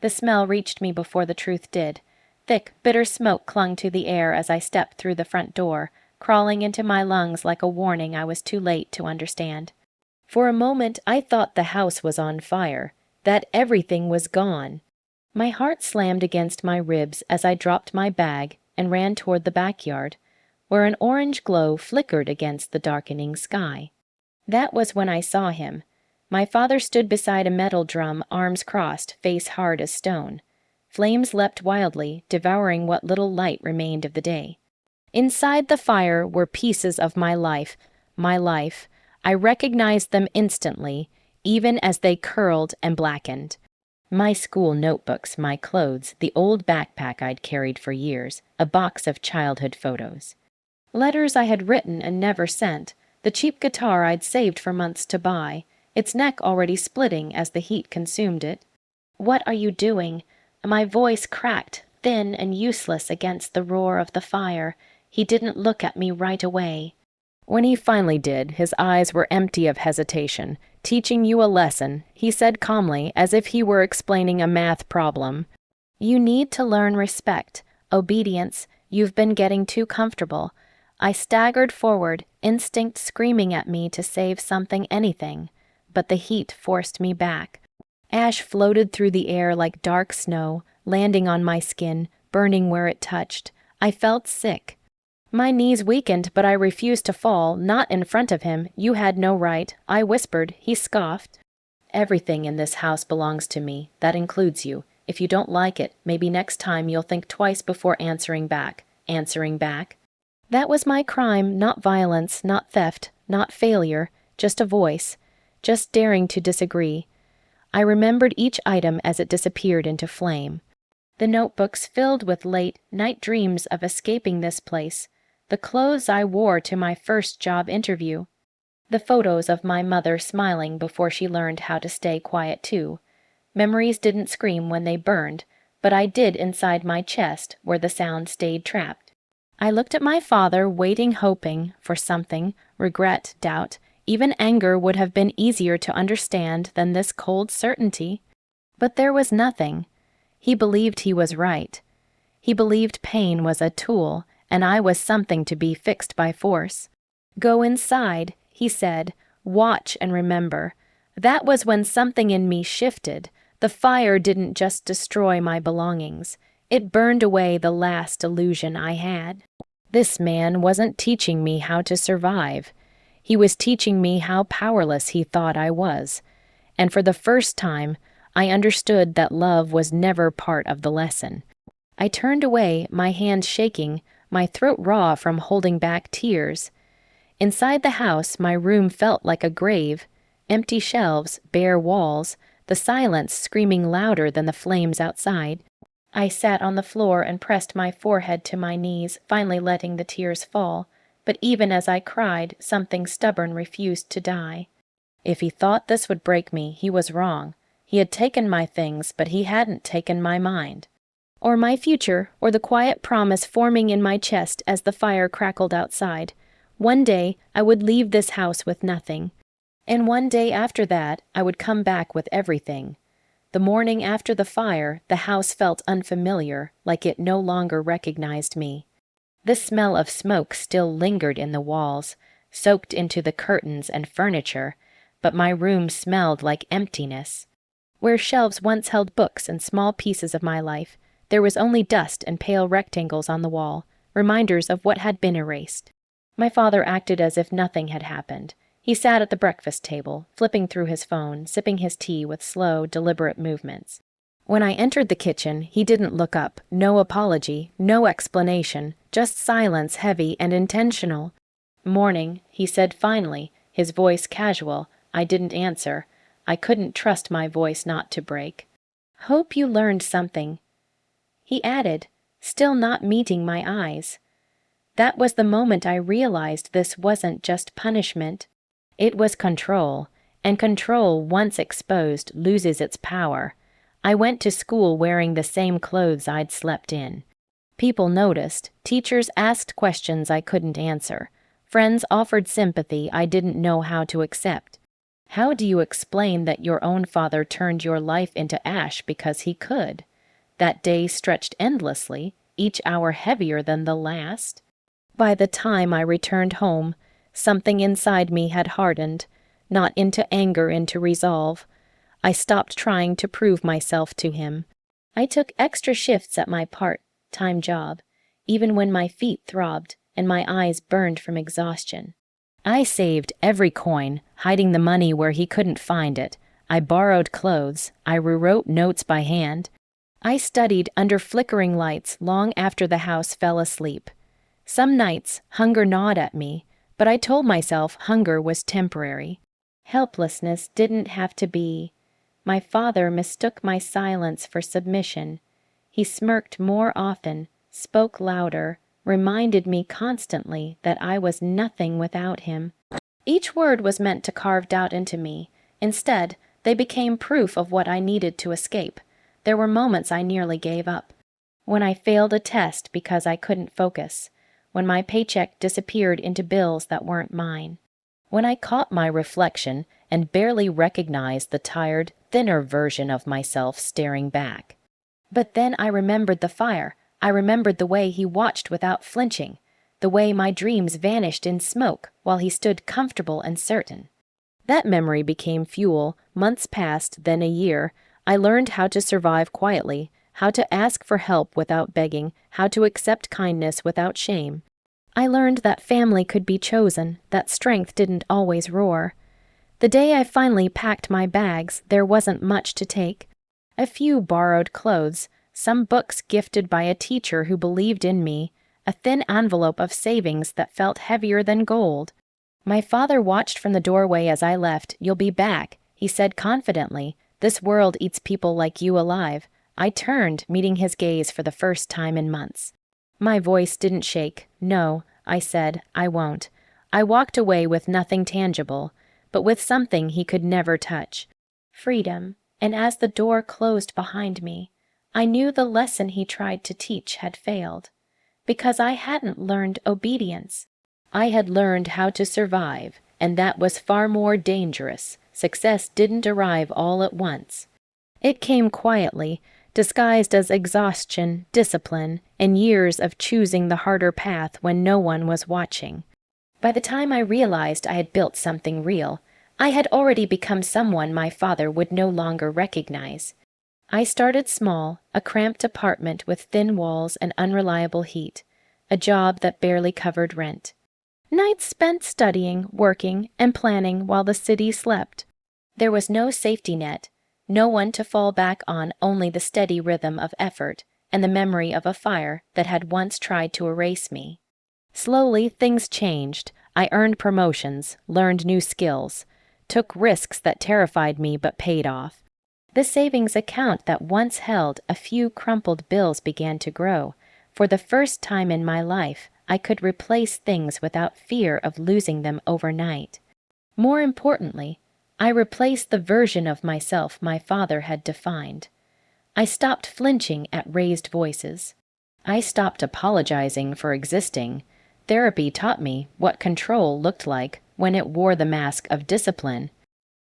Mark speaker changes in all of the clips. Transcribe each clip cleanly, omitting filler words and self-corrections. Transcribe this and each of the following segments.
Speaker 1: The smell reached me before the truth did. Thick, bitter smoke clung to the air as I stepped through the front door, crawling into my lungs like a warning I was too late to understand. For a moment I thought the house was on fire, that everything was gone. My heart slammed against my ribs as I dropped my bag and ran toward the backyard, where an orange glow flickered against the darkening sky. That was when I saw him. My father stood beside a metal drum, arms crossed, face hard as stone. Flames leapt wildly, devouring what little light remained of the day. Inside the fire were pieces of my life, my life. I recognized them instantly, even as they curled and blackened. My school notebooks, my clothes, the old backpack I'd carried for years, a box of childhood photos. Letters I had written and never sent, the cheap guitar I'd saved for months to buy, its neck already splitting as the heat consumed it. "What are you doing?" My voice cracked, thin and useless against the roar of the fire. He didn't look at me right away. When he finally did, his eyes were empty of hesitation. "Teaching you a lesson," he said calmly, as if he were explaining a math problem. "You need to learn respect, obedience. You've been getting too comfortable." I staggered forward, instinct screaming at me to save something, anything. But the heat forced me back. Ash floated through the air like dark snow, landing on my skin, burning where it touched. I felt sick. My knees weakened, but I refused to fall, not in front of him. "You had no right," I whispered. He scoffed. "Everything in this house belongs to me. That includes you. If you don't like it, maybe next time you'll think twice before answering back." Answering back? That was my crime, not violence, not theft, not failure, just a voice, just daring to disagree. I remembered each item as it disappeared into flame. The notebooks filled with late night dreams of escaping this place, the clothes I wore to my first job interview, the photos of my mother smiling before she learned how to stay quiet too. Memories didn't scream when they burned, but I did inside my chest where the sound stayed trapped. I looked at my father, waiting, hoping for something, regret, doubt. Even anger would have been easier to understand than this cold certainty. But there was nothing. He believed he was right. He believed pain was a tool, and I was something to be fixed by force. "Go inside," he said. "Watch and remember." That was when something in me shifted. The fire didn't just destroy my belongings. It burned away the last illusion I had. This man wasn't teaching me how to survive. He was teaching me how powerless he thought I was. And for the first time, I understood that love was never part of the lesson. I turned away, my hands shaking, my throat raw from holding back tears. Inside the house, my room felt like a grave. Empty shelves, bare walls, the silence screaming louder than the flames outside. I sat on the floor and pressed my forehead to my knees, finally letting the tears fall. But even as I cried, something stubborn refused to die. If he thought this would break me, he was wrong. He had taken my things, but he hadn't taken my mind. Or my future, or the quiet promise forming in my chest as the fire crackled outside. One day, I would leave this house with nothing. And one day after that, I would come back with everything. The morning after the fire, the house felt unfamiliar, like it no longer recognized me. The smell of smoke still lingered in the walls, soaked into the curtains and furniture, but my room smelled like emptiness. Where shelves once held books and small pieces of my life, there was only dust and pale rectangles on the wall, reminders of what had been erased. My father acted as if nothing had happened. He sat at the breakfast table, flipping through his phone, sipping his tea with slow, deliberate movements. When I entered the kitchen, he didn't look up, no apology, no explanation, just silence, heavy and intentional. "Morning," he said finally, his voice casual. I didn't answer. I couldn't trust my voice not to break. "Hope you learned something," he added, still not meeting my eyes. That was the moment I realized this wasn't just punishment. It was control, and control, once exposed, loses its power. I went to school wearing the same clothes I'd slept in. People noticed. Teachers asked questions I couldn't answer. Friends offered sympathy I didn't know how to accept. How do you explain that your own father turned your life into ash because he could? That day stretched endlessly, each hour heavier than the last. By the time I returned home, something inside me had hardened, not into anger, into resolve. I stopped trying to prove myself to him. I took extra shifts at my part-time job, even when my feet throbbed and my eyes burned from exhaustion. I saved every coin, hiding the money where he couldn't find it. I borrowed clothes. I rewrote notes by hand. I studied under flickering lights long after the house fell asleep. Some nights, hunger gnawed at me, but I told myself hunger was temporary. Helplessness didn't have to be. My father mistook my silence for submission. He smirked more often, spoke louder, reminded me constantly that I was nothing without him. Each word was meant to carve doubt into me. Instead, they became proof of what I needed to escape. There were moments I nearly gave up. When I failed a test because I couldn't focus. When my paycheck disappeared into bills that weren't mine. When I caught my reflection and barely recognized the tired, thinner version of myself staring back. But then I remembered the fire. I remembered the way he watched without flinching, the way my dreams vanished in smoke while he stood comfortable and certain. That memory became fuel. Months passed, then a year. I learned how to survive quietly, how to ask for help without begging, how to accept kindness without shame. I learned that family could be chosen, that strength didn't always roar. The day I finally packed my bags, there wasn't much to take. A few borrowed clothes, some books gifted by a teacher who believed in me, a thin envelope of savings that felt heavier than gold. My father watched from the doorway as I left. "You'll be back," he said confidently. "This world eats people like you alive." I turned, meeting his gaze for the first time in months. My voice didn't shake. "No," I said, "I won't." I walked away with nothing tangible, but with something he could never touch. Freedom. And as the door closed behind me, I knew the lesson he tried to teach had failed. Because I hadn't learned obedience. I had learned how to survive, and that was far more dangerous. Success didn't arrive all at once. It came quietly, disguised as exhaustion, discipline, and years of choosing the harder path when no one was watching. By the time I realized I had built something real, I had already become someone my father would no longer recognize. I started small, a cramped apartment with thin walls and unreliable heat, a job that barely covered rent. Nights spent studying, working, and planning while the city slept. There was no safety net, no one to fall back on, only the steady rhythm of effort and the memory of a fire that had once tried to erase me. Slowly, things changed. I earned promotions, learned new skills, took risks that terrified me but paid off. The savings account that once held a few crumpled bills began to grow. For the first time in my life, I could replace things without fear of losing them overnight. More importantly, I replaced the version of myself my father had defined. I stopped flinching at raised voices. I stopped apologizing for existing. Therapy taught me what control looked like when it wore the mask of discipline.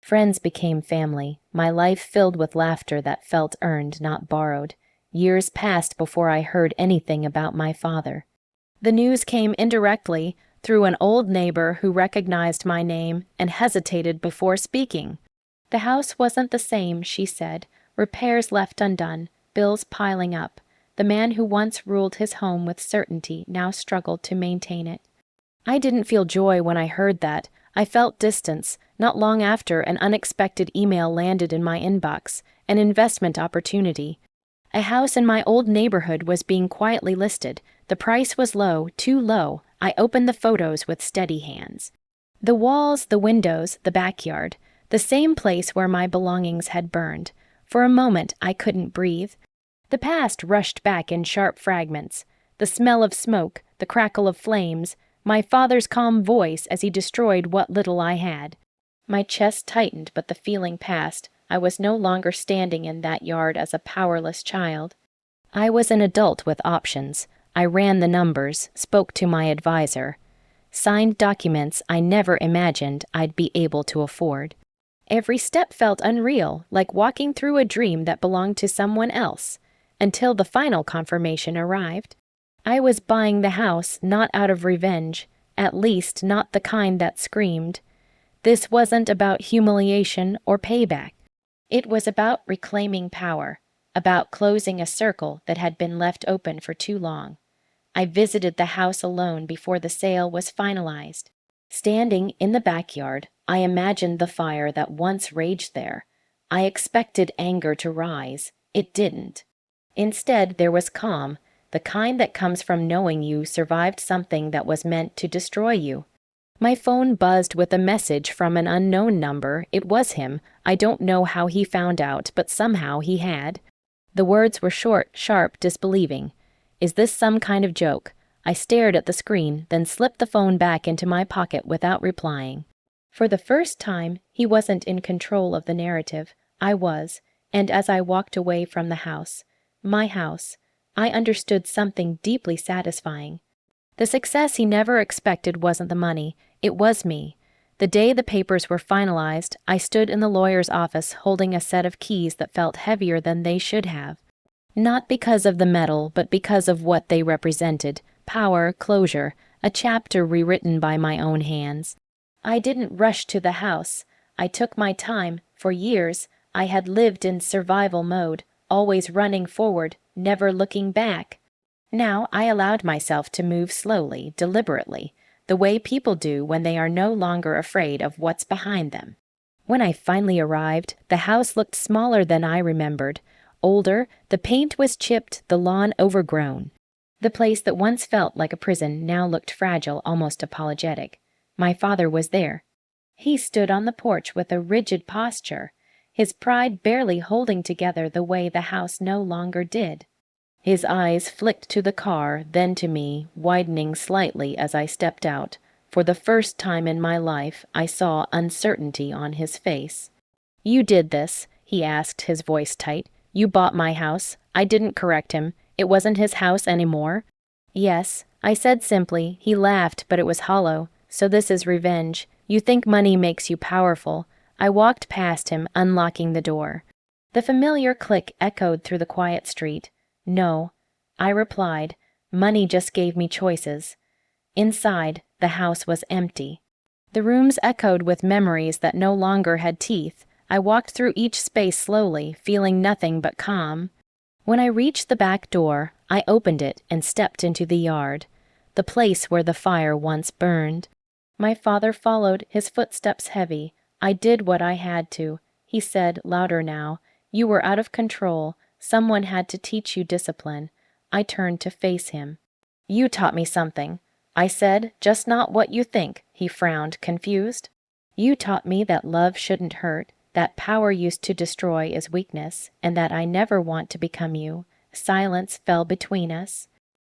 Speaker 1: Friends became family, my life filled with laughter that felt earned, not borrowed. Years passed before I heard anything about my father. The news came indirectly, through an old neighbor who recognized my name and hesitated before speaking. The house wasn't the same, she said, repairs left undone, bills piling up. The man who once ruled his home with certainty now struggled to maintain it. I didn't feel joy when I heard that. I felt distance. Not long after, an unexpected email landed in my inbox, an investment opportunity. A house in my old neighborhood was being quietly listed. The price was low, too low. I opened the photos with steady hands. The walls, the windows, the backyard, the same place where my belongings had burned. For a moment, I couldn't breathe. The past rushed back in sharp fragments. The smell of smoke, the crackle of flames, my father's calm voice as he destroyed what little I had. My chest tightened, but the feeling passed. I was no longer standing in that yard as a powerless child. I was an adult with options. I ran the numbers, spoke to my advisor, signed documents I never imagined I'd be able to afford. Every step felt unreal, like walking through a dream that belonged to someone else, until the final confirmation arrived. I was buying the house not out of revenge, at least not the kind that screamed. This wasn't about humiliation or payback. It was about reclaiming power, about closing a circle that had been left open for too long. I visited the house alone before the sale was finalized. Standing in the backyard, I imagined the fire that once raged there. I expected anger to rise. It didn't. Instead, there was calm, the kind that comes from knowing you survived something that was meant to destroy you. My phone buzzed with a message from an unknown number. It was him. I don't know how he found out, but somehow he had. The words were short, sharp, disbelieving. Is this some kind of joke? I stared at the screen, then slipped the phone back into my pocket without replying. For the first time, he wasn't in control of the narrative. I was, and as I walked away from the house, my house, I understood something deeply satisfying. The success he never expected wasn't the money, it was me. The day the papers were finalized, I stood in the lawyer's office holding a set of keys that felt heavier than they should have. Not because of the metal, but because of what they represented: power, closure, a chapter rewritten by my own hands. I didn't rush to the house. I took my time. For years, I had lived in survival mode, always running forward, never looking back. Now I allowed myself to move slowly, deliberately, the way people do when they are no longer afraid of what's behind them. When I finally arrived, the house looked smaller than I remembered. Older, the paint was chipped, the lawn overgrown. The place that once felt like a prison now looked fragile, almost apologetic. My father was there. He stood on the porch with a rigid posture, his pride barely holding together the way the house no longer did. His eyes flicked to the car, then to me, widening slightly as I stepped out. For the first time in my life, I saw uncertainty on his face. "You did this," he asked, his voice tight. "You bought my house." I didn't correct him. It wasn't his house anymore. "Yes," I said simply. He laughed, but it was hollow. "So this is revenge. You think money makes you powerful." I walked past him, unlocking the door. The familiar click echoed through the quiet street. "No," I replied. "Money just gave me choices." Inside, the house was empty. The rooms echoed with memories that no longer had teeth. I walked through each space slowly, feeling nothing but calm. When I reached the back door, I opened it and stepped into the yard, the place where the fire once burned. My father followed, his footsteps heavy. "I did what I had to," he said, louder now. "You were out of control. Someone had to teach you discipline." I turned to face him. "You taught me something," I said, "just not what you think." He frowned, confused. "You taught me that love shouldn't hurt, that power used to destroy is weakness, and that I never want to become you." Silence fell between us,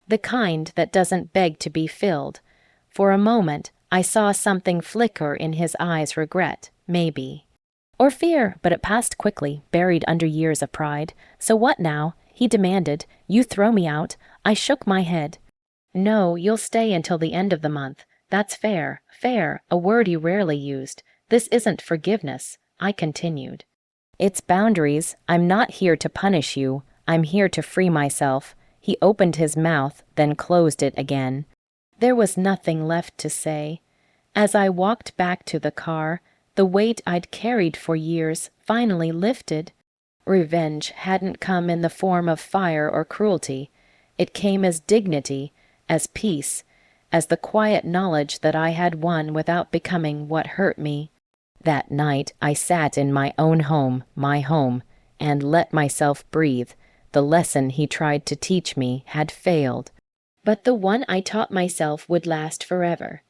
Speaker 1: the kind that doesn't beg to be filled. For a moment, I saw something flicker in his eyes: regret, maybe. Or fear, but it passed quickly, buried under years of pride. "So what now?" he demanded. "You throw me out?" I shook my head. "No, you'll stay until the end of the month. That's fair." Fair, a word he rarely used. "This isn't forgiveness," I continued. "It's boundaries. I'm not here to punish you. I'm here to free myself." He opened his mouth, then closed it again. There was nothing left to say. As I walked back to the car, the weight I'd carried for years finally lifted. Revenge hadn't come in the form of fire or cruelty. It came as dignity, as peace, as the quiet knowledge that I had won without becoming what hurt me. That night I sat in my own home, my home, and let myself breathe. The lesson he tried to teach me had failed, but the one I taught myself would last forever.